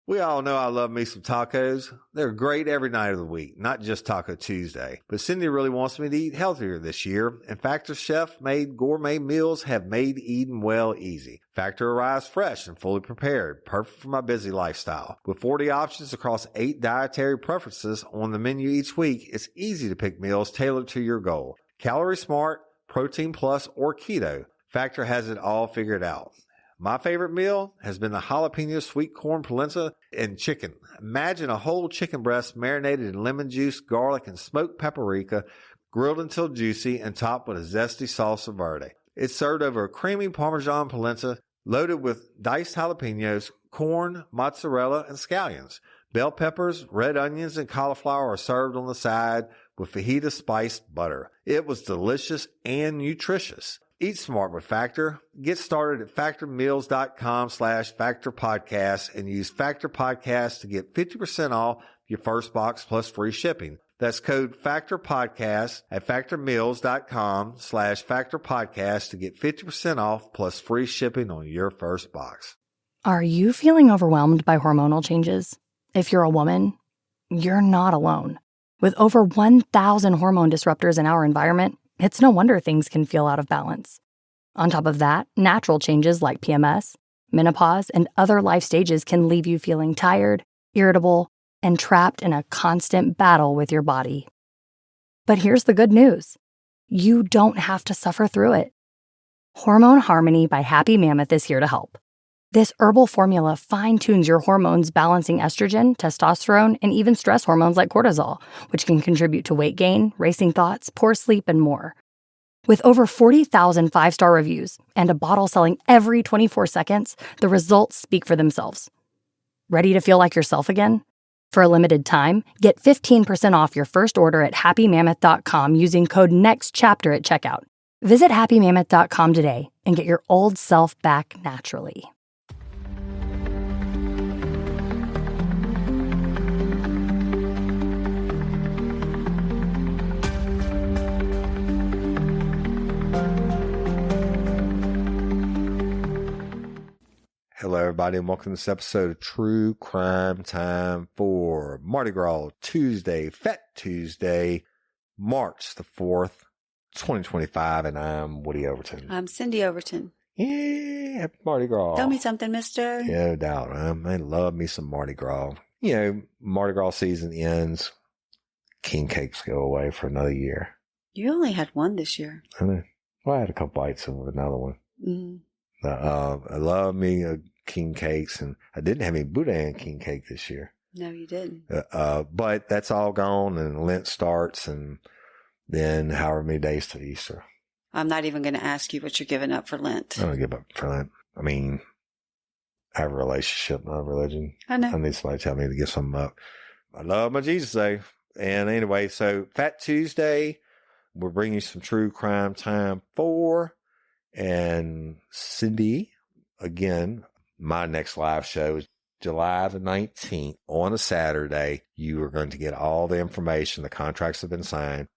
We all know I love me some tacos. They're great every night of the week, not just Taco Tuesday. But Cyndi really wants me to eat healthier this year, and Factor chef-made gourmet meals have made eating well easy. Factor arrives fresh and fully prepared, perfect for my busy lifestyle. With 40 options across 8 dietary preferences on the menu each week, it's easy to pick meals tailored to your goal. Calorie Smart, Protein Plus, or Keto, Factor has it all figured out. My favorite meal has been the jalapeno sweet corn polenta and chicken. Imagine a whole chicken breast marinated in lemon juice, garlic, and smoked paprika, grilled until juicy and topped with a zesty salsa verde. It's served over a creamy Parmesan polenta loaded with diced jalapenos, corn, mozzarella, and scallions. Bell peppers, red onions, and cauliflower are served on the side with fajita spiced butter. It was delicious and nutritious. Eat smart with Factor. Get started at factormeals.com/factorpodcast and use Factor Podcast to get 50% off your first box plus free shipping. That's code FACTORPODCAST at factormeals.com/factorpodcast to get 50% off plus free shipping on your first box. Are you feeling overwhelmed by hormonal changes? If you're a woman, you're not alone. With over 1,000 hormone disruptors in our environment, it's no wonder things can feel out of balance. On top of that, natural changes like PMS, menopause, and other life stages can leave you feeling tired, irritable, and trapped in a constant battle with your body. But here's the good news. You don't have to suffer through it. Hormone Harmony by Happy Mammoth is here to help. This herbal formula fine-tunes your hormones, balancing estrogen, testosterone, and even stress hormones like cortisol, which can contribute to weight gain, racing thoughts, poor sleep, and more. With over 40,000 five-star reviews and a bottle selling every 24 seconds, the results speak for themselves. Ready to feel like yourself again? For a limited time, get 15% off your first order at happymammoth.com using code NEXTCHAPTER at checkout. Visit happymammoth.com today and get your old self back naturally. Hello, everybody, and welcome to this episode of True Crime Time for Mardi Gras Tuesday, Fat Tuesday, March the 4th, 2025, and I'm Woody Overton. I'm Cyndi Overton. Yeah, happy Mardi Gras. Tell me something, mister. Yeah, no doubt. I love me some Mardi Gras. You know, Mardi Gras season ends, king cakes go away for another year. You only had one this year. I know. Well, I had a couple bites of another one. Mm-hmm. I love me king cakes, and I didn't have any boudin king cake this year. No, you didn't. But that's all gone, and Lent starts, and then however many days to Easter. I'm not even going to ask you what you're giving up for Lent. I don't give up for Lent. I mean, I have a relationship, not a religion. I know. I need somebody to tell me to give something up. I love my Jesus, though. And anyway, so Fat Tuesday, we're bringing you some True Crime Time 4. And Cyndi, again, my next live show is July the 19th on a Saturday. You are going to get all the information. The contracts have been signed.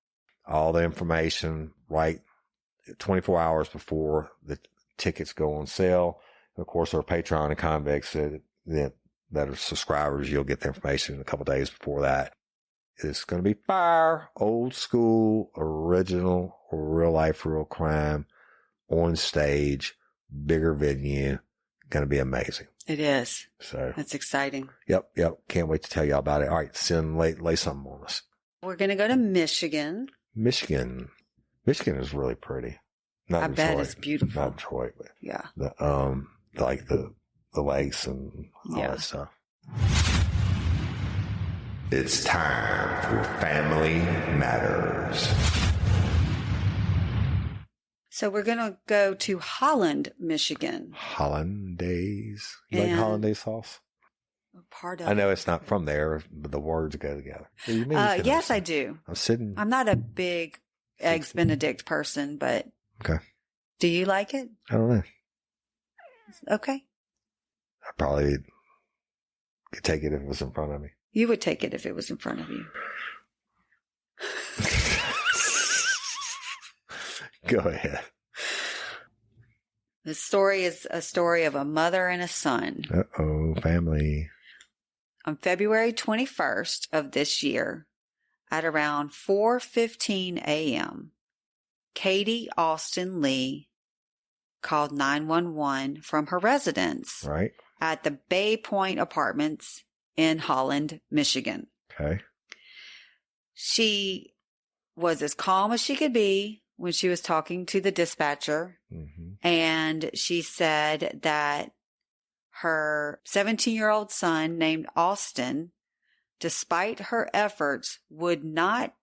All the information right 24 hours before the tickets go on sale. And of course, our Patreon and convicts that are subscribers, you'll get the information a couple days before that. It's going to be fire, old school, original, real life, real crime. On stage, bigger venue, going to be amazing. It is. So that's exciting. Yep. Can't wait to tell y'all about it. All right, lay something on us. We're going to go to Michigan. Michigan is really pretty. Not I Detroit, bet it's beautiful. Not Detroit, but yeah, like the lakes and all that stuff. It's time for Family Matters. So we're going to go to Holland, Michigan. Hollandaise. You like hollandaise sauce? Part of I know it's not from there, but the words go together. Yes, I do. I'm not a big Eggs Benedict person, but okay. Do you like it? I don't know. Okay. I probably could take it if it was in front of me. You would take it if it was in front of you. Go ahead. The story is a story of a mother and a son. Uh-oh, family. on February 21st of this year at around 4:15 a.m., Katie Austin Lee called 911 from her residence Right. at the Bay Point Apartments in Holland, Michigan. Okay. She was as calm as she could be when she was talking to the dispatcher. Mm-hmm. And she said that her 17-year-old son named Austin, despite her efforts, would not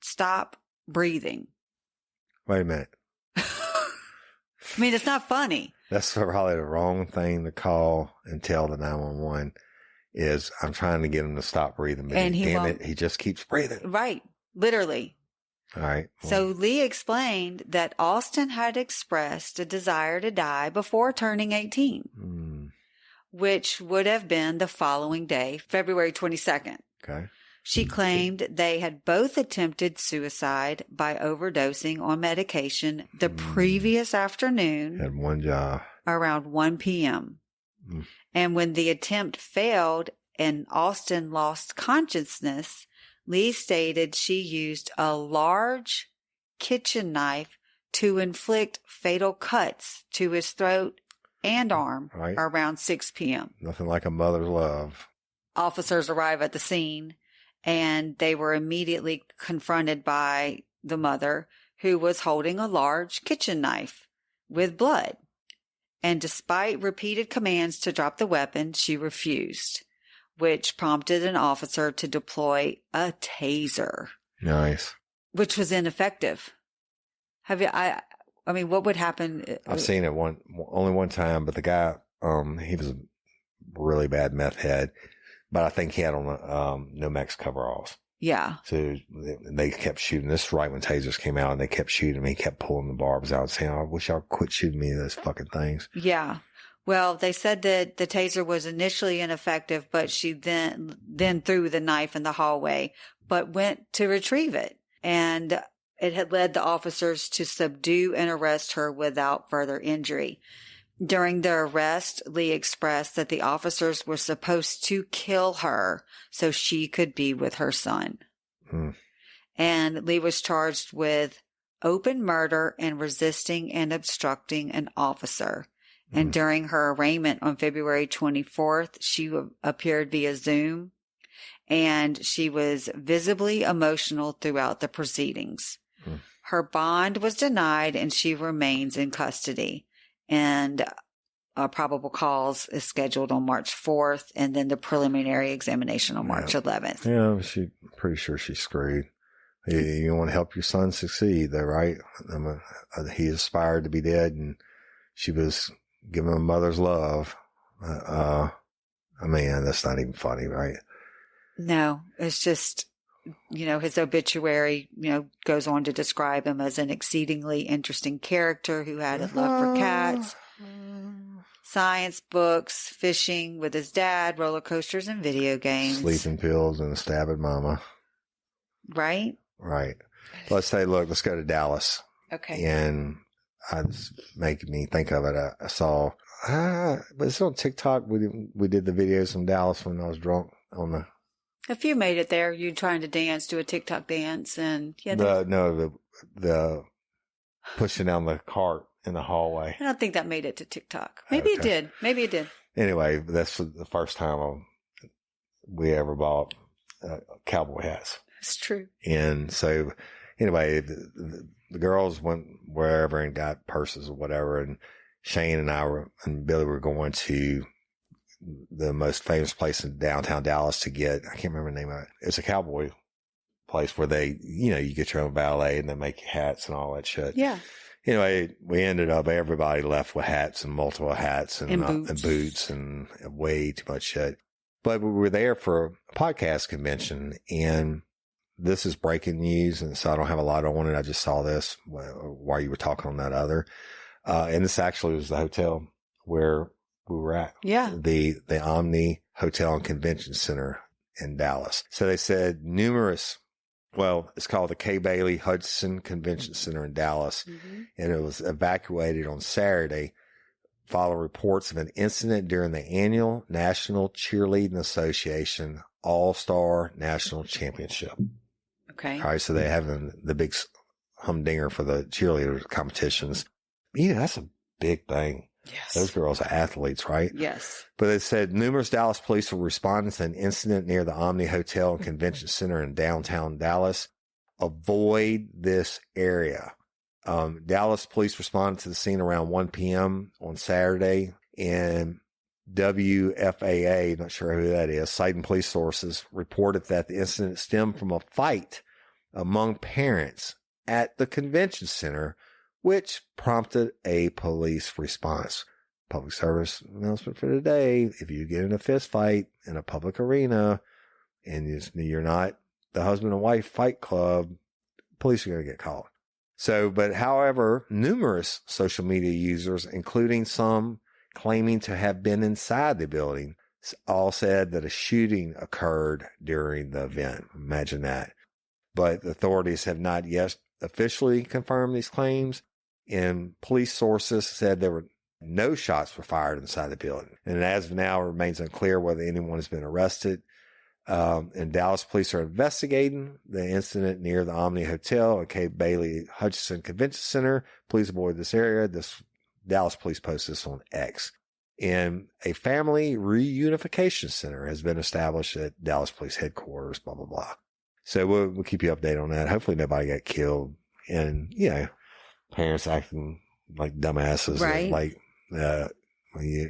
stop breathing. Wait a minute. I mean, it's not funny. That's probably the wrong thing to call and tell the 911 is I'm trying to get him to stop breathing, but And he damn won't. it, he just keeps breathing. Right. Literally. All right. So Lee explained that Austin had expressed a desire to die before turning 18, which would have been the following day, February 22nd. Okay. She claimed they had both attempted suicide by overdosing on medication the previous afternoon Had one job. around 1 p.m. And when the attempt failed and Austin lost consciousness, Lee stated she used a large kitchen knife to inflict fatal cuts to his throat and arm around 6 p.m. Nothing like a mother's love. Officers arrive at the scene and they were immediately confronted by the mother, who was holding a large kitchen knife with blood. And despite repeated commands to drop the weapon, she refused, which prompted an officer to deploy a taser. Nice. Which was ineffective. Have you, I mean, what would happen? I've seen it only one time, but the guy, he was a really bad meth head, but I think he had on, Nomex coveralls. Yeah. So they kept shooting. This is right when tasers came out and they kept shooting him. He kept pulling the barbs out saying, I wish y'all quit shooting me those fucking things. Yeah. Well, they said that the taser was initially ineffective, but she then threw the knife in the hallway, but went to retrieve it. And it had led the officers to subdue and arrest her without further injury. During the arrest, Lee expressed that the officers were supposed to kill her so she could be with her son. And Lee was charged with open murder and resisting and obstructing an officer. And during her arraignment on February 24th, she appeared via Zoom, and she was visibly emotional throughout the proceedings. Her bond was denied, and she remains in custody. And a probable cause is scheduled on March 4th, and then the preliminary examination on March 11th. Yeah, pretty sure she's screwed. You want to help your son succeed, though, right? He aspired to be dead, and she was giving him a mother's love. Man, that's not even funny, right? No, it's just, his obituary, goes on to describe him as an exceedingly interesting character who had a love for cats, science books, fishing with his dad, roller coasters, and video games. Sleeping pills and a stab at mama. Right? Right. Let's go to Dallas. Okay. And it's making me think of it. I saw, but it's on TikTok. We did the videos from Dallas when I was drunk on the. If you made it there, you trying to do a TikTok dance, and the pushing down the cart in the hallway. I don't think that made it to TikTok. Maybe it did. Maybe it did. Anyway, that's the first time we ever bought cowboy hats. It's true. And so, anyway, the girls went wherever and got purses or whatever, and Shane and Billy were going to the most famous place in downtown Dallas to get, I can't remember the name of it. It's a cowboy place where they, you get your own valet and they make you hats and all that shit. Yeah. Anyway, we ended up, everybody left with hats and multiple hats and boots and way too much shit. But we were there for a podcast convention, and this is breaking news, and so I don't have a lot on it. I just saw this while you were talking on that other. And this actually was the hotel where we were at. Yeah. The Omni Hotel and Convention Center in Dallas. So they said it's called the Kay Bailey Hudson Convention Center in Dallas. Mm-hmm. And it was evacuated on Saturday follow reports of an incident during the annual National Cheerleading Association All-Star National Championship. Okay. All right, so they're having the big humdinger for the cheerleader competitions. That's a big thing. Yes. Those girls are athletes, right? Yes. But it said numerous Dallas police were responding to an incident near the Omni Hotel and Convention Center in downtown Dallas. Avoid this area. Dallas police responded to the scene around 1 p.m. on Saturday, and WFAA, not sure who that is, citing police sources, reported that the incident stemmed from a fight among parents at the convention center, which prompted a police response. Public service announcement for today. If you get in a fist fight in a public arena and you're not the husband and wife fight club, police are going to get called. But however, numerous social media users, including some claiming to have been inside the building, all said that a shooting occurred during the event. Imagine that. But the authorities have not yet officially confirmed these claims, and police sources said there were no shots were fired inside the building. And as of now, it remains unclear whether anyone has been arrested. And Dallas police are investigating the incident near the Omni Hotel and Cape Bailey Hutchinson Convention Center. Please avoid this area. This Dallas police posted this on X. And a family reunification center has been established at Dallas police headquarters, blah, blah, blah. So we'll keep you updated on that. Hopefully nobody got killed. And, parents acting like dumbasses. Right. Like, you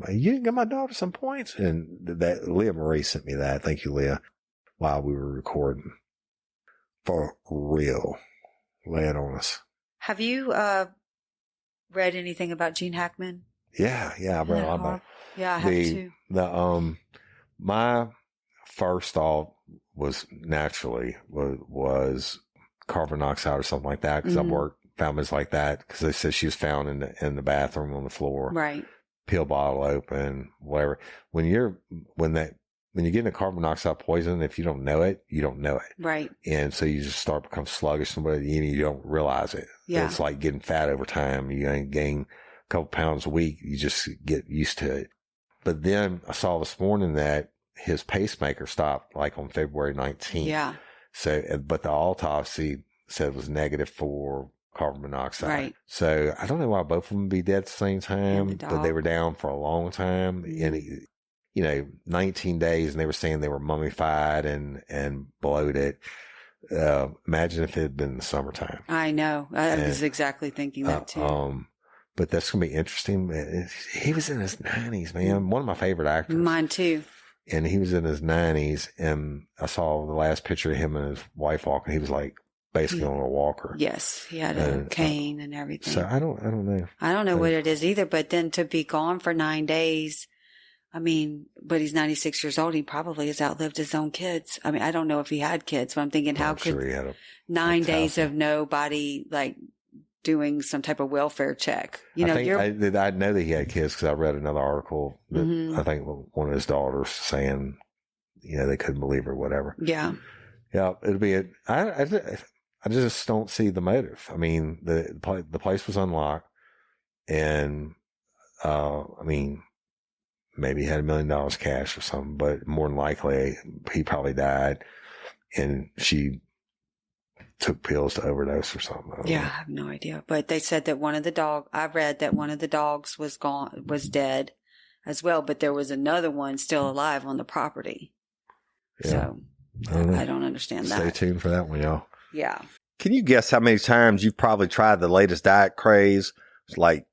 didn't get my daughter some points. And that Leah Marie sent me that. Thank you, Leah, while we were recording. For real. Lay it on us. Have you read anything about Gene Hackman? Yeah, I've read a lot about it. Yeah, I have too. My first thought was naturally was carbon monoxide or something like that, because I've worked families like that, because they said she was found in the bathroom on the floor, right? Pill bottle open, whatever. When you're getting a carbon monoxide poison, if you don't know it, you don't know it, right? And so you just start to become sluggish, and you don't realize it. Yeah, it's like getting fat over time. You ain't gain a couple pounds a week, you just get used to it. But then I saw this morning that his pacemaker stopped like on February 19th. Yeah. So, but the autopsy said it was negative for carbon monoxide. Right. So I don't know why both of them be dead at the same time, but they were down for a long time. And, 19 days, and they were saying they were mummified and bloated. Imagine if it had been in the summertime. I know. I was exactly thinking that too. But that's going to be interesting. He was in his 90s, man. One of my favorite actors. Mine too. And he was in his 90s, and I saw the last picture of him and his wife walking. He was like basically on a walker. Yes, he had a cane and everything. So I don't know. I don't know what it is either. But then to be gone for 9 days, but he's 96 years old. He probably has outlived his own kids. I don't know if he had kids, but I'm thinking, how could sure he had 9 days of nobody doing some type of welfare check? I know that he had kids because I read another article that I think one of his daughters saying, they couldn't believe her, whatever. Yeah. Yeah. It'll be I just don't see the motive. The place was unlocked, and, maybe he had $1 million cash or something, but more than likely he probably died and she took pills to overdose or something. I have no idea. But they said that I read that one of the dogs was dead as well, but there was another one still alive on the property. Yeah. So I don't understand that. Stay tuned for that one, y'all. Yeah. Can you guess how many times you've probably tried the latest diet craze? It's like,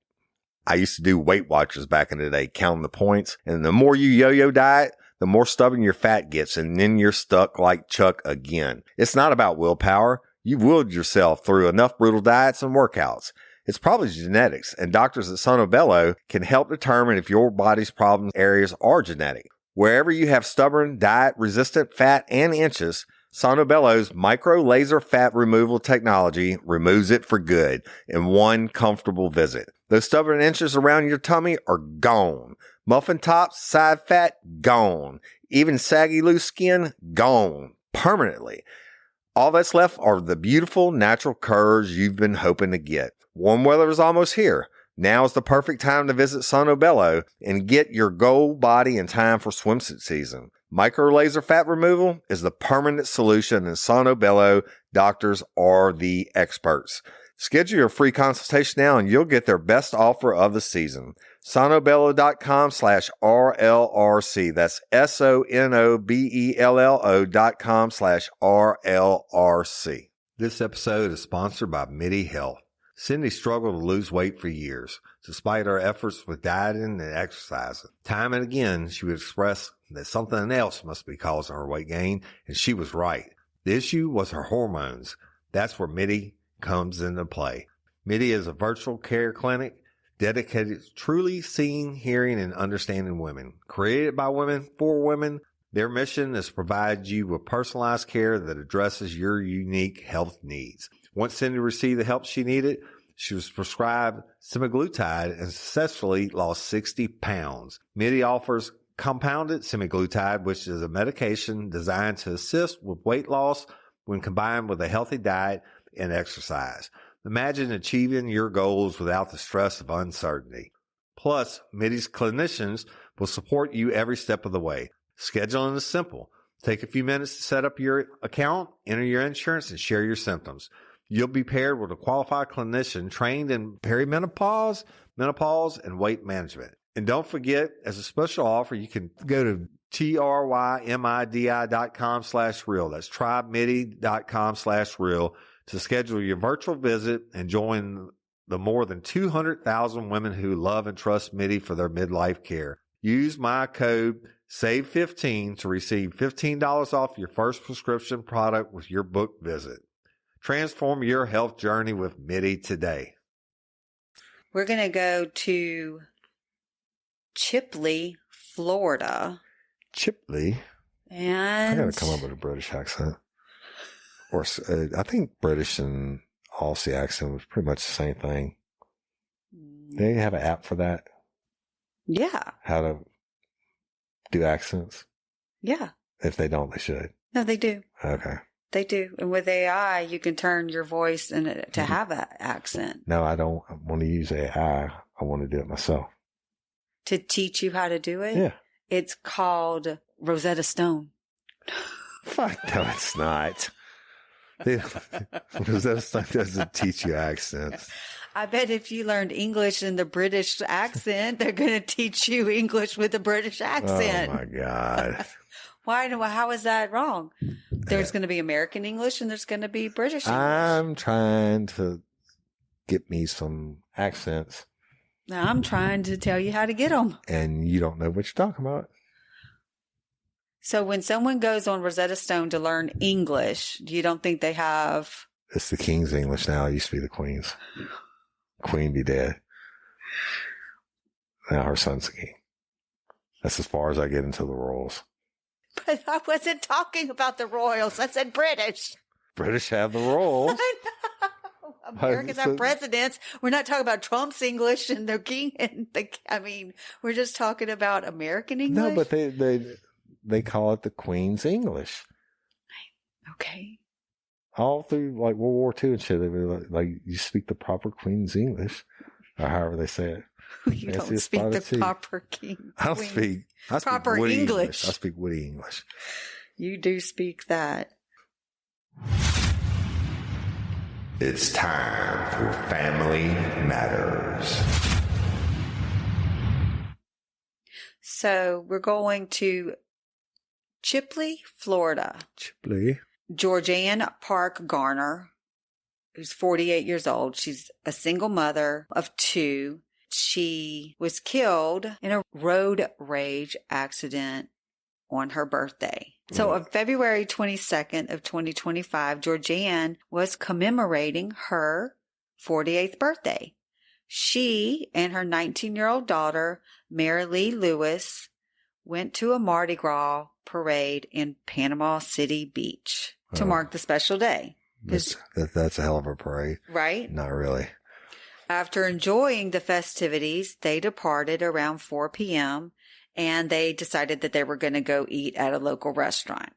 I used to do Weight Watchers back in the day, counting the points. And the more you yo-yo diet, the more stubborn your fat gets. And then you're stuck like Chuck again. It's not about willpower. You've willed yourself through enough brutal diets and workouts. It's probably genetics. And doctors at Sono Bello can help determine if your body's problem areas are genetic. Wherever you have stubborn, diet-resistant fat and inches, Sono Bello's micro laser fat removal technology removes it for good in one comfortable visit. Those stubborn inches around your tummy are gone. Muffin tops, side fat, gone. Even saggy loose skin, gone. Permanently. All that's left are the beautiful natural curves you've been hoping to get. Warm weather is almost here. Now is the perfect time to visit Sonobello and get your goal body in time for swimsuit season. Micro laser fat removal is the permanent solution, and Sonobello doctors are the experts. Schedule your free consultation now and you'll get their best offer of the season. Sonobello.com/RLRC. That's SONOBELLO.com/RLRC. This episode is sponsored by Midi Health. Cyndi struggled to lose weight for years, despite her efforts with dieting and exercising. Time and again, she would express that something else must be causing her weight gain, and she was right. The issue was her hormones. That's where Midi comes into play. Midi is a virtual care clinic dedicated to truly seeing, hearing, and understanding women. Created by women for women, their mission is to provide you with personalized care that addresses your unique health needs. Once Cyndi received the help she needed, she was prescribed semaglutide and successfully lost 60 pounds. Midi offers compounded semaglutide, which is a medication designed to assist with weight loss when combined with a healthy diet and exercise. Imagine achieving your goals without the stress of uncertainty. Plus, Midi's clinicians will support you every step of the way. Scheduling is simple. Take a few minutes to set up your account, enter your insurance, and share your symptoms. You'll be paired with a qualified clinician trained in perimenopause, menopause, and weight management. And don't forget, as a special offer, you can go to trymidi.com/real. That's trymidi.com/real to schedule your virtual visit and join the more than 200,000 women who love and trust Midi for their midlife care. Use my code SAVE15 to receive $15 off your first prescription product with your book visit. Transform your health journey with Midi today. We're going to go to Chipley, Florida. Chipley? And I got to come up with a British accent. Or I think British and Aussie accent was pretty much the same thing. They have an app for that? Yeah. How to do accents? Yeah. If they don't, they should. No, they do. Okay. They do. And with AI, you can turn your voice to have an accent. No, I don't want to use AI. I want to do it myself. To teach you how to do it? Yeah. It's called Rosetta Stone. Fuck, no, it's not. Rosetta Stone doesn't teach you accents. I bet if you learned English in the British accent, they're going to teach you English with a British accent. Oh, my God. Why? How is that wrong? There's going to be American English and there's going to be British English. I'm trying to get me some accents. I'm trying to tell you how to get them. And you don't know what you're talking about. So when someone goes on Rosetta Stone to learn English, you don't think they have... It's the King's English now. It used to be the Queen's. Queen be dead. Now her son's the king. That's as far as I get into the royals. But I wasn't talking about the royals. I said British. British have the royals. I know. Americans have presidents. We're not talking about Trump's English and the king. We're just talking about American English. No, but they call it the Queen's English. Okay. All through like World War II and shit, they were like you speak the proper Queen's English, or however they say it. You don't speak the proper king. I speak proper English. I speak witty English. You do speak that. It's time for Family Matters. So we're going to Chipley, Florida. Chipley. Georgianne Park Garner, who's 48 years old. She's a single mother of two. She was killed in a road rage accident on her birthday. So on February 22nd of 2025, Georgianne was commemorating her 48th birthday. She and her 19-year-old daughter, Mary Lee Lewis, went to a Mardi Gras parade in Panama City Beach to mark the special day. That's a hell of a parade. Right? Not really. After enjoying the festivities, they departed around 4 p.m. and they decided that they were going to go eat at a local restaurant.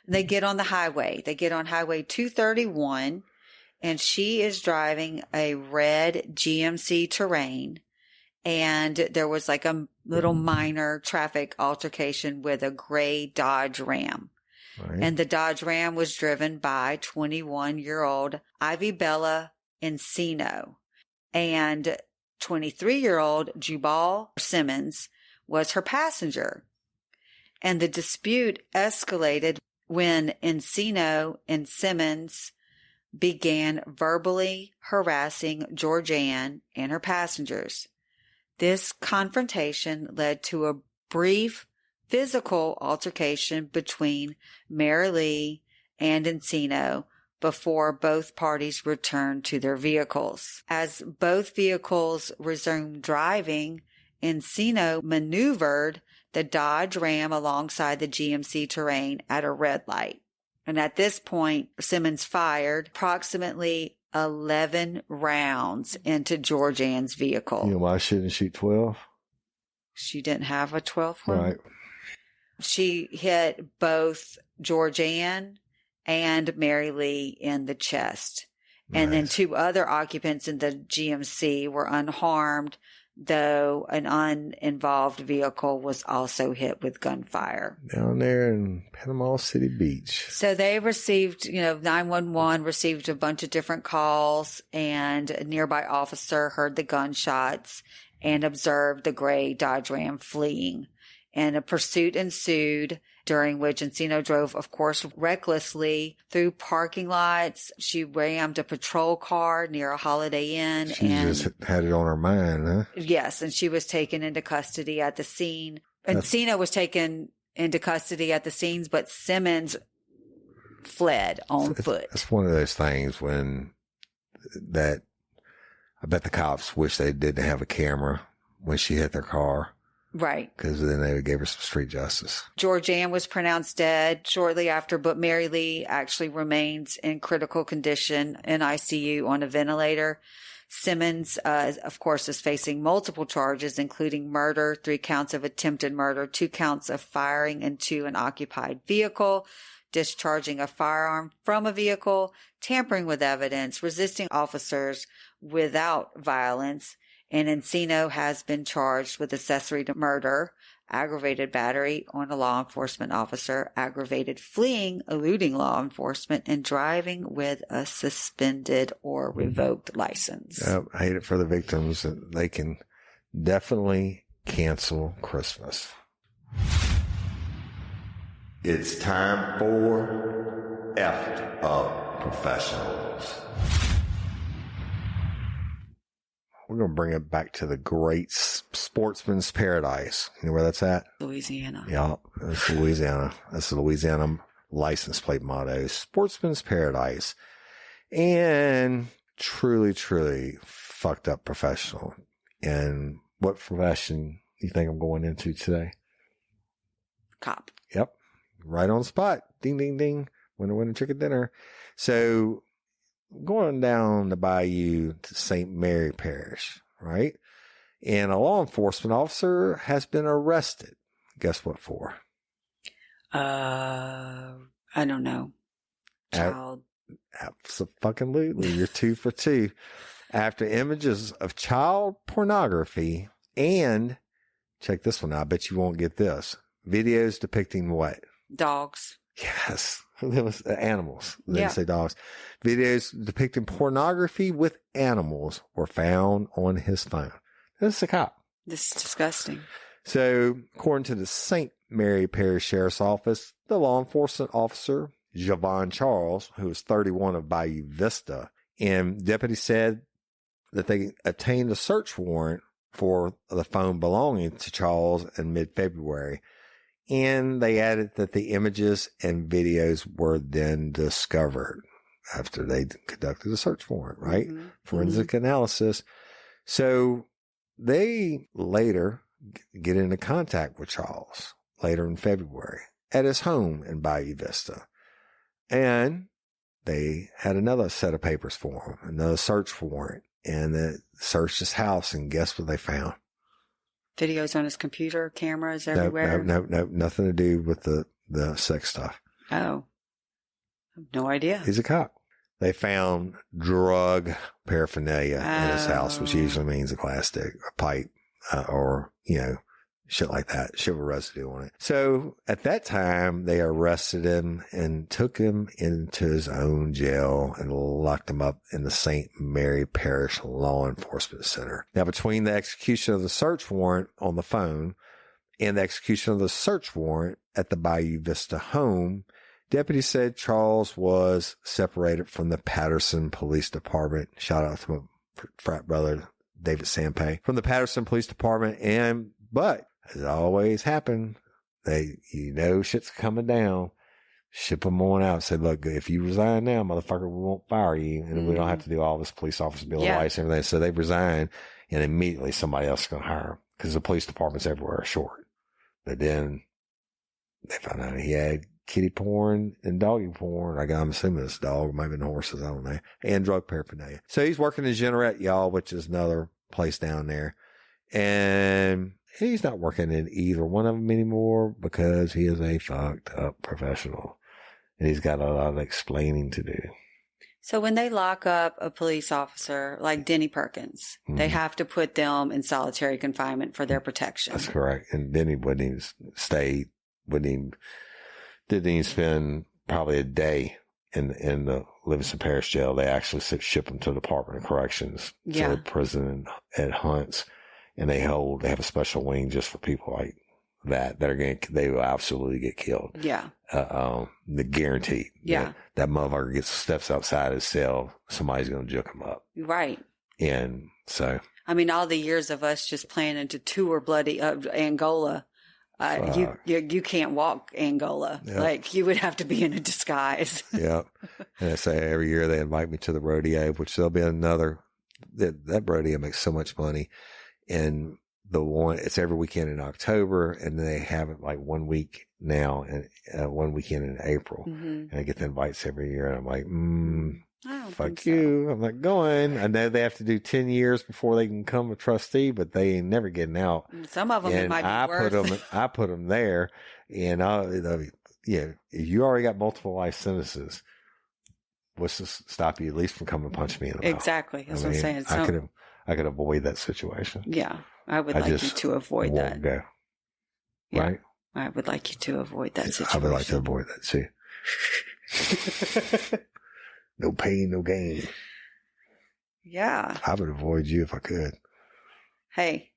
They get on the highway. They get on Highway 231 and she is driving a red GMC Terrain. And there was like a little minor traffic altercation with a gray Dodge Ram. Right. And the Dodge Ram was driven by 21-year-old Ivy Bella Encino. And 23-year-old Jubal Simmons was her passenger. And the dispute escalated when Encino and Simmons began verbally harassing Georgianne and her passengers. This confrontation led to a brief physical altercation between Mary Lee and Encino before both parties returned to their vehicles. As both vehicles resumed driving, Encino maneuvered the Dodge Ram alongside the GMC Terrain at a red light. And at this point, Simmons fired approximately 11 rounds into Georgianne's vehicle. You know why she didn't shoot 12? She didn't have a 12th one. Right. She hit both Georgianne and Mary Lee in the chest. And then 2 other occupants in the GMC were unharmed, though an uninvolved vehicle was also hit with gunfire. Down there in Panama City Beach. So they received, 911 received a bunch of different calls, and a nearby officer heard the gunshots and observed the gray Dodge Ram fleeing. And a pursuit ensued, during which Encino drove, of course, recklessly through parking lots. She rammed a patrol car near a Holiday Inn. She just had it on her mind, huh? Yes, and she was taken into custody at the scene. Encino was taken into custody at the scenes, but Simmons fled on foot. That's one of those things I bet the cops wish they didn't have a camera when she hit their car. Right. Because then they gave her some street justice. Georgianne was pronounced dead shortly after, but Mary Lee actually remains in critical condition in ICU on a ventilator. Simmons, of course, is facing multiple charges, including murder, 3 counts of attempted murder, 2 counts of firing into an occupied vehicle, discharging a firearm from a vehicle, tampering with evidence, resisting officers without violence. And Encino has been charged with accessory to murder, aggravated battery on a law enforcement officer, aggravated fleeing, eluding law enforcement, and driving with a suspended or revoked license. I hate it for the victims. They can definitely cancel Christmas. It's time for Effed Up Professionals. We're going to bring it back to the great sportsman's paradise. You know where that's at? Louisiana. Yeah, that's Louisiana. That's the Louisiana license plate motto. Sportsman's paradise. And truly, truly fucked up professional. And what profession do you think I'm going into today? Cop. Yep. Right on the spot. Ding, ding, ding. Winner, chicken dinner. So, going down the bayou to St. Mary Parish, right? And a law enforcement officer has been arrested. Guess what for? I don't know. Child. Absolutely. You're 2 for 2. After images of child pornography and, check this one out, I bet you won't get this, videos depicting what? Dogs. Yes. It was animals. They Yeah. say dogs. Videos depicting pornography with animals were found on his phone. This is a cop. This is disgusting. So, according to the St. Mary Parish Sheriff's Office, the law enforcement officer, Javon Charles, who was 31 of Bayou Vista, and deputies said that they obtained a search warrant for the phone belonging to Charles in mid-February. And they added that the images and videos were then discovered after they conducted a search warrant, right? Mm-hmm. Forensic analysis. So they later get into contact with Charles later in February at his home in Bayou Vista. And they had another set of papers for him, another search warrant, and they searched his house, and guess what they found? Videos on his computer, cameras everywhere. No, nothing to do with the sex stuff. Oh. I have no idea. He's a cop. They found drug paraphernalia in his house, which usually means a glass stick, a pipe, or, shit like that, shit with residue on it. So at that time, they arrested him and took him into his own jail and locked him up in the St. Mary Parish Law Enforcement Center. Now, between the execution of the search warrant on the phone and the execution of the search warrant at the Bayou Vista home, deputies said Charles was separated from the Patterson Police Department. Shout out to my frat brother, David Sampay, from the Patterson Police Department. But as it always happened, shit's coming down. Ship them on out. Said, look, if you resign now, motherfucker, we won't fire you. And we don't have to do all this police officer bill of rights and everything. So they resigned, and immediately somebody else is going to hire him because the police departments everywhere are short. But then they found out he had kitty porn and doggy porn. I'm assuming it's dog, maybe horses, I don't know, and drug paraphernalia. So he's working in Jeanerette, y'all, which is another place down there. And he's not working in either one of them anymore because he is a fucked up professional. And he's got a lot of explaining to do. So when they lock up a police officer like Denny Perkins, they have to put them in solitary confinement for their protection. That's correct. And Denny wouldn't even stay, didn't even spend probably a day in the Livingston Parish Jail. They actually ship him to the Department of Corrections to the prison at Hunts. And they have a special wing just for people like that they will absolutely get killed. Yeah. The guaranteed. Yeah. That motherfucker steps outside his cell, somebody's going to juke him up. Right. And so. I mean, all the years of us just planning to tour bloody Angola, you can't walk Angola. Yep. Like you would have to be in a disguise. Yeah. And I say every year they invite me to the rodeo, which there'll be another, that rodeo makes so much money. And it's every weekend in October, and they have it like 1 week now and 1 weekend in April. And I get the invites every year, and I'm like, fuck you. I'm not going. I know they have to do 10 years before they can become a trustee, but they ain't never getting out. Some of them it might be worth. I put them there, and if you already got multiple life sentences, what's to stop you at least from coming and punch me in the mouth? Exactly. That's what I'm saying. I could avoid that situation. Yeah. I would like you to avoid that. Go. Yeah, right? I would like you to avoid that situation. I would like to avoid that too. No pain, no gain. Yeah. I would avoid you if I could. Hey,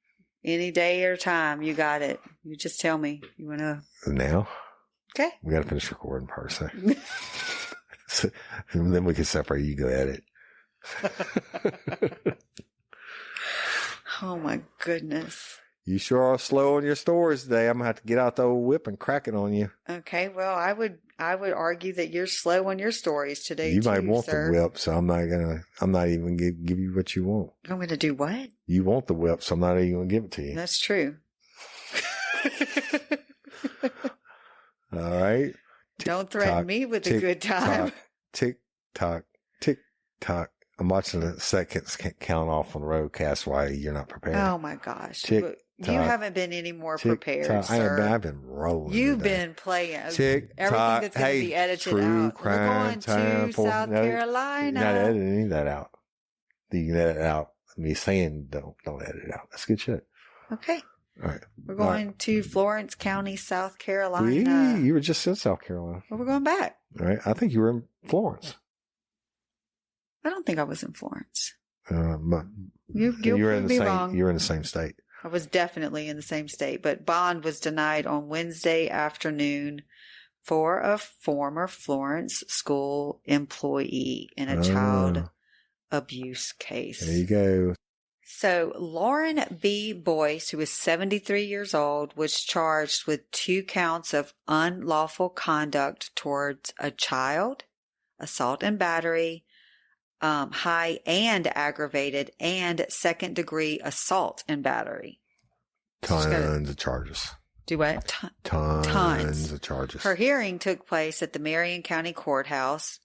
any day or time, you got it. You just tell me. You want to. Now? Okay. We got to finish recording first. So, and then we can separate. You go at it. Oh my goodness. You sure are slow on your stories today. I'm going to have to get out the old whip and crack it on you. Okay. Well, I would argue that you're slow on your stories today. You might want the whip, so I'm not even going to give you what you want. I'm going to do what? You want the whip, so I'm not even going to give it to you. That's true. All right. Don't threaten me with a good time. Tick tock, tick tock. I'm watching the seconds count off on the roadcast while you're not prepared. Oh my gosh. You haven't been any more prepared, sir. I've been rolling. You've been playing. Everything that's going to be edited out. We're going to South Carolina. You're not editing that out. You can edit out me saying don't edit it out. That's good shit. Okay. All right. We're going to Florence County, South Carolina. You were just in South Carolina. Well, we're going back. All right. I think you were in Florence. I don't think I was in Florence. You were in the same. Wrong. You were in the same state. I was definitely in the same state, but bond was denied on Wednesday afternoon for a former Florence school employee in a child abuse case. There you go. So Lauren B. Boyce, who is 73 years old, was charged with 2 counts of unlawful conduct towards a child, assault and battery, high and aggravated, and second-degree assault and battery. Tons of charges. Do what? Tons of charges. Her hearing took place at the Marion County Courthouse,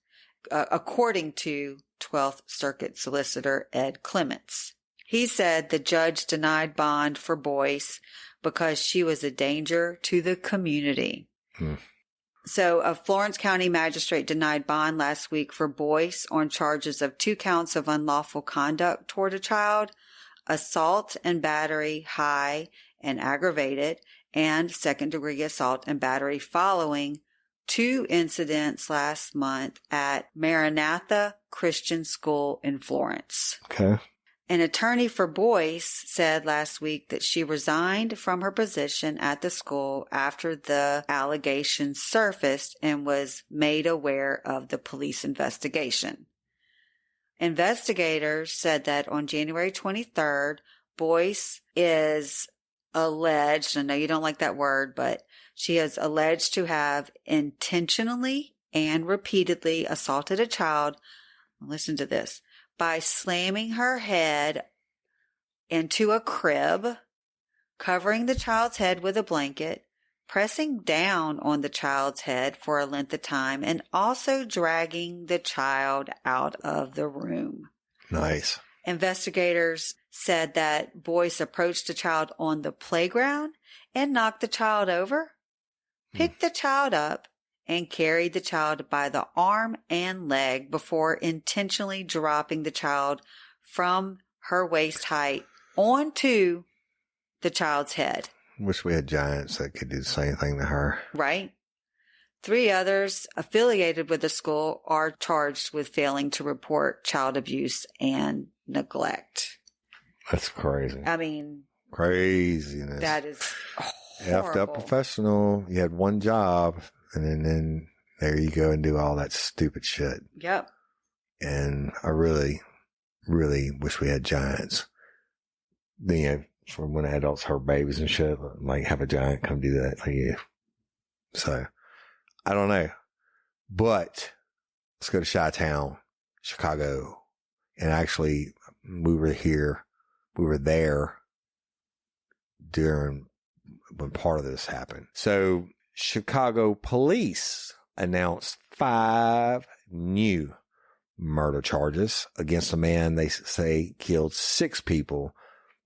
according to 12th Circuit Solicitor Ed Clements. He said the judge denied bond for Boyce because she was a danger to the community. So a Florence County magistrate denied bond last week for Boyce on charges of 2 counts of unlawful conduct toward a child, assault and battery, high and aggravated, and second-degree assault and battery following 2 incidents last month at Maranatha Christian School in Florence. Okay. An attorney for Boyce said last week that she resigned from her position at the school after the allegations surfaced and was made aware of the police investigation. Investigators said that on January 23rd, Boyce is alleged, I know you don't like that word, but she is alleged to have intentionally and repeatedly assaulted a child, listen to this, by slamming her head into a crib, covering the child's head with a blanket, pressing down on the child's head for a length of time, and also dragging the child out of the room. Nice. Investigators said that Boyce approached the child on the playground and knocked the child over, picked the child up, and carried the child by the arm and leg before intentionally dropping the child from her waist height onto the child's head. Wish we had giants that could do the same thing to her. Right? 3 others affiliated with the school are charged with failing to report child abuse and neglect. That's crazy. I mean, Craziness. that is Effed up horrible. professional. You had one job, and then there you go and do all that stupid shit. Yep. And I really, really wish we had giants. You know, for when adults hurt babies and shit, like have a giant come do that for you. So, I don't know. But let's go to Chi-Town, Chicago. And actually, we were there during when part of this happened. So, Chicago police announced 5 new murder charges against a man they say killed 6 people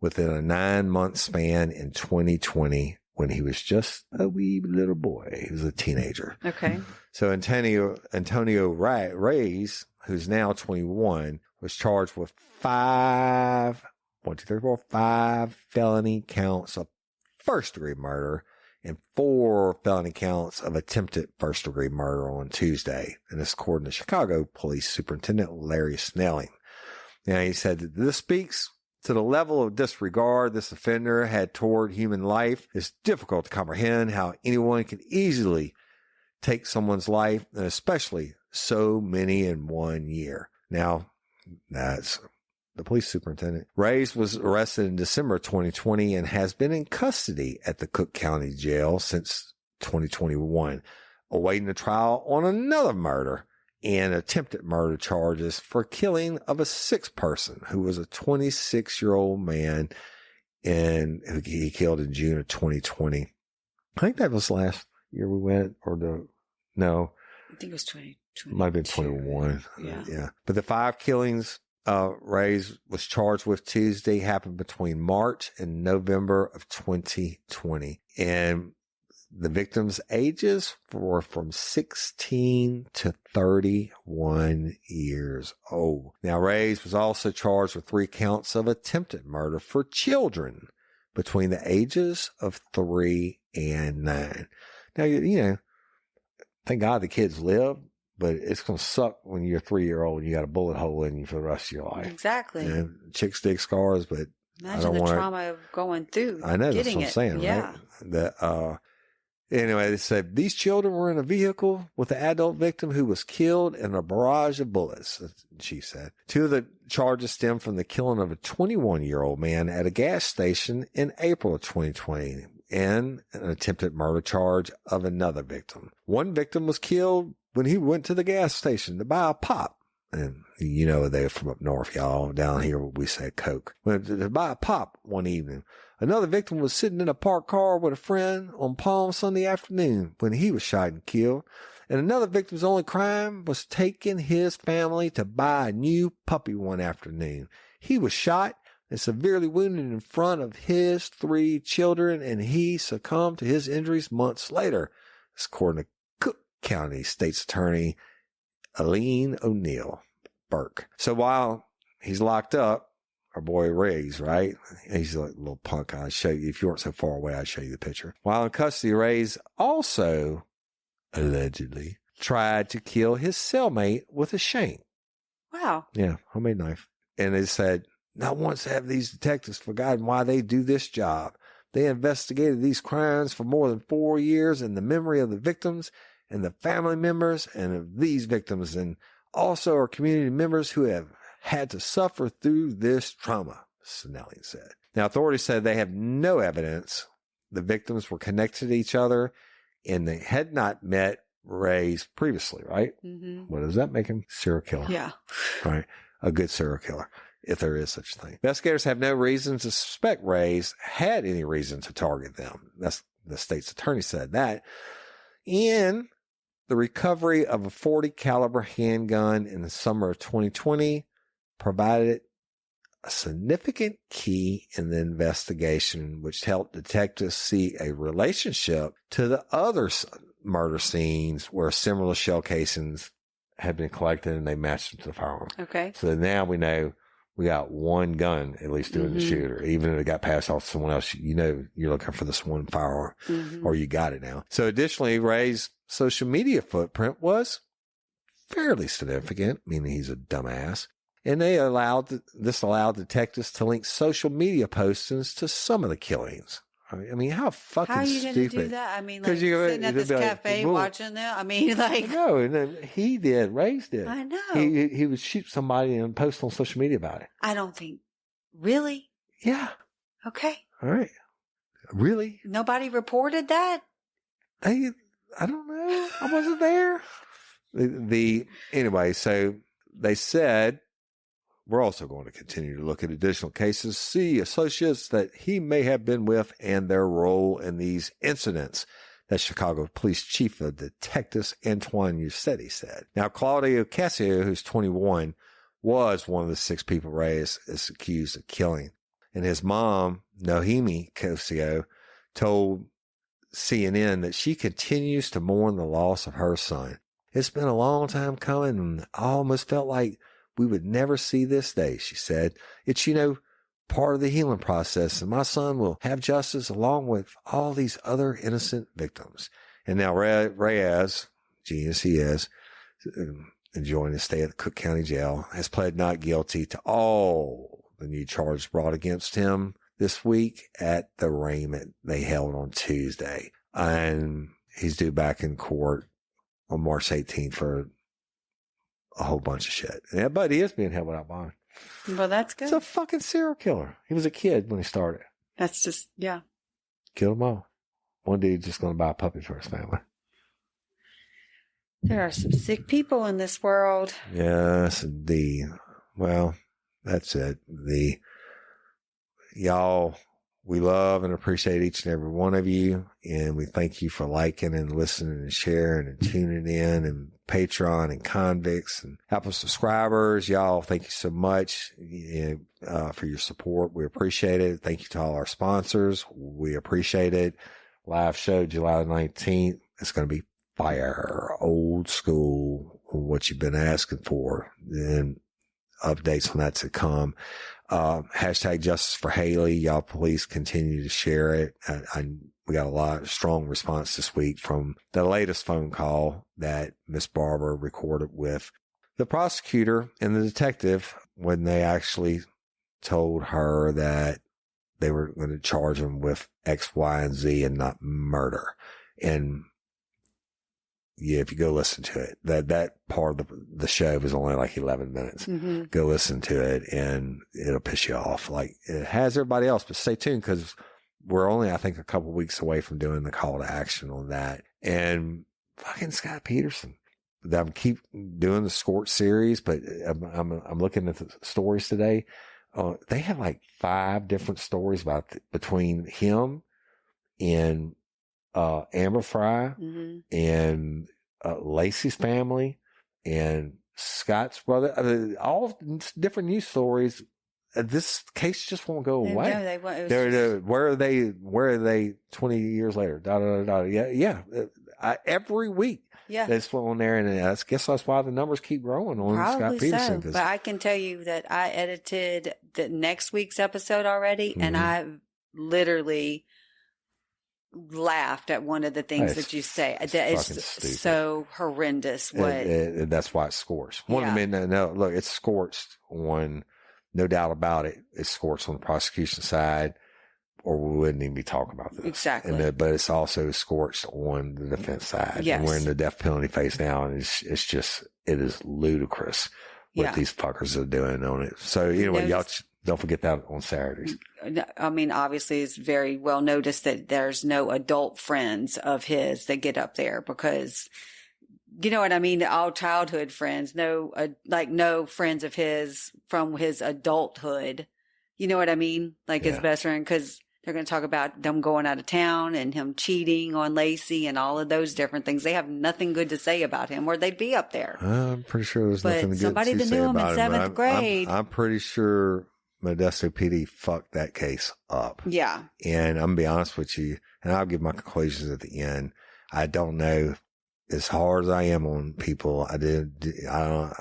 within a 9-month span in 2020 when he was just a wee little boy. He was a teenager. Okay. So Antonio Reyes, who's now 21, was charged with 5 felony counts of first-degree murder and 4 felony counts of attempted first-degree murder on Tuesday. And this according to Chicago Police Superintendent Larry Snelling. Now, he said that this speaks to the level of disregard this offender had toward human life. It's difficult to comprehend how anyone can easily take someone's life, and especially so many in 1 year. Now, that's the police superintendent. Reyes was arrested in December 2020 and has been in custody at the Cook County Jail since 2021, awaiting a trial on another murder and attempted murder charges for killing of a 6th person who was a 26-year-old man and who he killed in June of 2020. I think that was last year we went, no. I think it was 2020. Might have been 21. Yeah. But the 5 killings Reyes was charged with Tuesday happened between March and November of 2020. And the victims' ages were from 16 to 31 years old. Now, Reyes was also charged with 3 counts of attempted murder for children between the ages of 3 and 9. Now, you know, thank God the kids live, but it's going to suck when you're a 3-year-old and you got a bullet hole in you for the rest of your life. Exactly. And chicks dig scars, but Imagine the trauma of going through. I know, that's getting what I'm saying, yeah. right? Anyway, they said these children were in a vehicle with the adult victim who was killed in a barrage of bullets, she said. 2 of the charges stem from the killing of a 21-year-old man at a gas station in April of 2020 and an attempted murder charge of another victim. 1 victim was killed when he went to the gas station to buy a pop. And you know, they're from up north, y'all. Down here, we say Coke. Went to buy a pop one evening. Another victim was sitting in a parked car with a friend on Palm Sunday afternoon when he was shot and killed. And another victim's only crime was taking his family to buy a new puppy one afternoon. He was shot and severely wounded in front of his 3 children, and he succumbed to his injuries months later. It's according to Cook County State's Attorney Eileen O'Neill Burke. So while he's locked up, our boy Ray's, right? He's like a little punk. I'll show you. If you weren't so far away, I'd show you the picture. While in custody, Ray's also allegedly tried to kill his cellmate with a shank. Wow. Yeah, homemade knife. And they said, not once have these detectives forgotten why they do this job. They investigated these crimes for more than 4 years in the memory of the victims and the family members and of these victims, and also our community members who have had to suffer through this trauma, Snelling said. Now, authorities said they have no evidence the victims were connected to each other and they had not met Ray's previously, right? Mm-hmm. What does that make him? Serial killer. Yeah. Right. A good serial killer, if there is such a thing. Investigators have no reason to suspect Ray's had any reason to target them. That's the state's attorney said that. And the recovery of a .40 caliber handgun in the summer of 2020 provided a significant key in the investigation, which helped detectives see a relationship to the other murder scenes where similar shell casings had been collected and they matched them to the firearm. Okay. So now we know we got one gun, at least doing the shooter. Even if it got passed off to someone else, you know you're looking for this one firearm, or you got it now. So additionally, Ray's social media footprint was fairly significant, meaning he's a dumbass. And this allowed detectives to link social media postings to some of the killings. I mean, how fucking stupid. How are you going to do that? I mean, like sitting at this cafe watching them. I mean, like. No, and he did. Ray's did. I know. He would shoot somebody and post on social media about it. I don't think. Really? Yeah. Okay. All right. Really? Nobody reported that? I don't know. I wasn't there. Anyway, so they said, we're also going to continue to look at additional cases, see associates that he may have been with and their role in these incidents. That's Chicago Police Chief of Detectives Antoine Usetti said. Now, Claudio Casio, who's 21, was one of the 6 people Ray is accused of killing. And his mom, Nohemi Casio, told CNN that she continues to mourn the loss of her son. It's been a long time coming, and I almost felt like we would never see this day, she said. It's, part of the healing process, and my son will have justice along with all these other innocent victims. And now Reyes, genius he is, enjoying his stay at the Cook County Jail, has pled not guilty to all the new charges brought against him this week at the arraignment they held on Tuesday. And he's due back in court on March 18th for a whole bunch of shit. Yeah, but he is being held without bond. Well, that's good. He's a fucking serial killer. He was a kid when he started. That's just, yeah. Killed them all. One dude's just going to buy a puppy for his family. There are some sick people in this world. Yes, indeed. Well, that's it. Y'all, we love and appreciate each and every one of you. And we thank you for liking and listening and sharing and tuning in, and Patreon and Convicts and Apple subscribers. Y'all, thank you so much for your support. We appreciate it. Thank you to all our sponsors. We appreciate it. Live show July the 19th. It's going to be fire, old school, what you've been asking for, and updates on that to come. Hashtag Justice for Haley. Y'all please continue to share it. We got a lot of strong response this week from the latest phone call that Miss Barber recorded with the prosecutor and the detective when they actually told her that they were going to charge him with X, Y, and Z and not murder. And yeah, if you go listen to it, that part of the show was only like 11 minutes. Mm-hmm. Go listen to it and it'll piss you off. Like it has everybody else, but stay tuned because we're only, I think, a couple weeks away from doing the call to action on that. And fucking Scott Peterson. I keep doing the Scorch series, but I'm looking at the stories today. They have like 5 different stories between him and Amber Fry and Lacey's family and Scott's brother. All different news stories. This case just won't go away. No, they won't. Where are they 20 years later? Yeah. every week. Yeah. That's on there, and I guess that's why the numbers keep growing on Probably Scott Peterson. so. But I can tell you that I edited the next week's episode already, and I literally laughed at one of the things that you say. That is so horrendous. That's why it scores. One of them, no, look, it's scorched on, no doubt about it. It's scorched on the prosecution side, or we wouldn't even be talking about this. Exactly. But it's also scorched on the defense side. Yes. And we're in the death penalty phase now, and it's just, it is ludicrous what these fuckers are doing on it. So anyway, y'all don't forget that on Saturdays. I mean, obviously it's very well noticed that there's no adult friends of his that get up there, because you know what I mean? All childhood friends, no friends of his from his adulthood. You know what I mean? Like his best friend, because they're going to talk about them going out of town and him cheating on Lacey and all of those different things. They have nothing good to say about him, or they'd be up there. I'm pretty sure there's nothing good to say about him. Somebody that knew him in 7th grade. I'm pretty sure Modesto PD fucked that case up. Yeah. And I'm going to be honest with you, and I'll give my conclusions at the end. I don't know, as hard as I am on people, I don't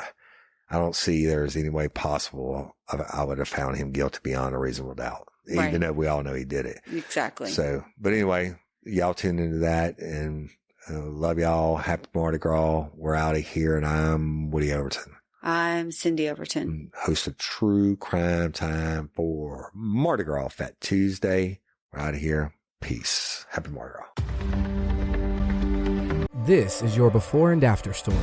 see there's any way possible I would have found him guilty beyond a reasonable doubt, even though we all know he did it. Exactly. So, but anyway, y'all tune into that, and love y'all. Happy Mardi Gras. We're out of here, and I'm Woody Overton. I'm Cyndi Overton. Host of True Crime Time for Mardi Gras Fat Tuesday. We're out of here. Peace. Happy Mardi Gras. This is your before and after story.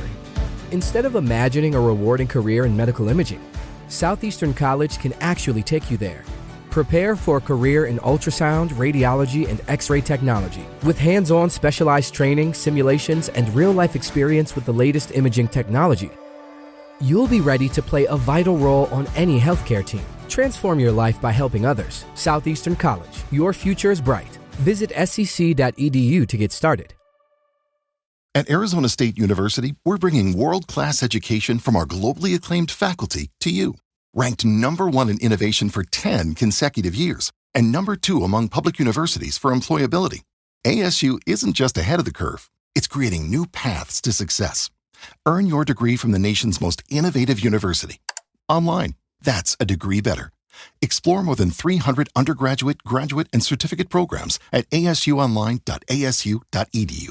Instead of imagining a rewarding career in medical imaging, Southeastern College can actually take you there. Prepare for a career in ultrasound, radiology, and X-ray technology with hands-on specialized training, simulations, and real-life experience with the latest imaging technology. You'll be ready to play a vital role on any healthcare team. Transform your life by helping others. Southeastern College. Your future is bright. Visit scc.edu to get started. At Arizona State University, we're bringing world-class education from our globally acclaimed faculty to you. Ranked #1 in innovation for 10 consecutive years and #2 among public universities for employability. ASU isn't just ahead of the curve, it's creating new paths to success. Earn your degree from the nation's most innovative university. Online, that's a degree better. Explore more than 300 undergraduate, graduate, and certificate programs at asuonline.asu.edu.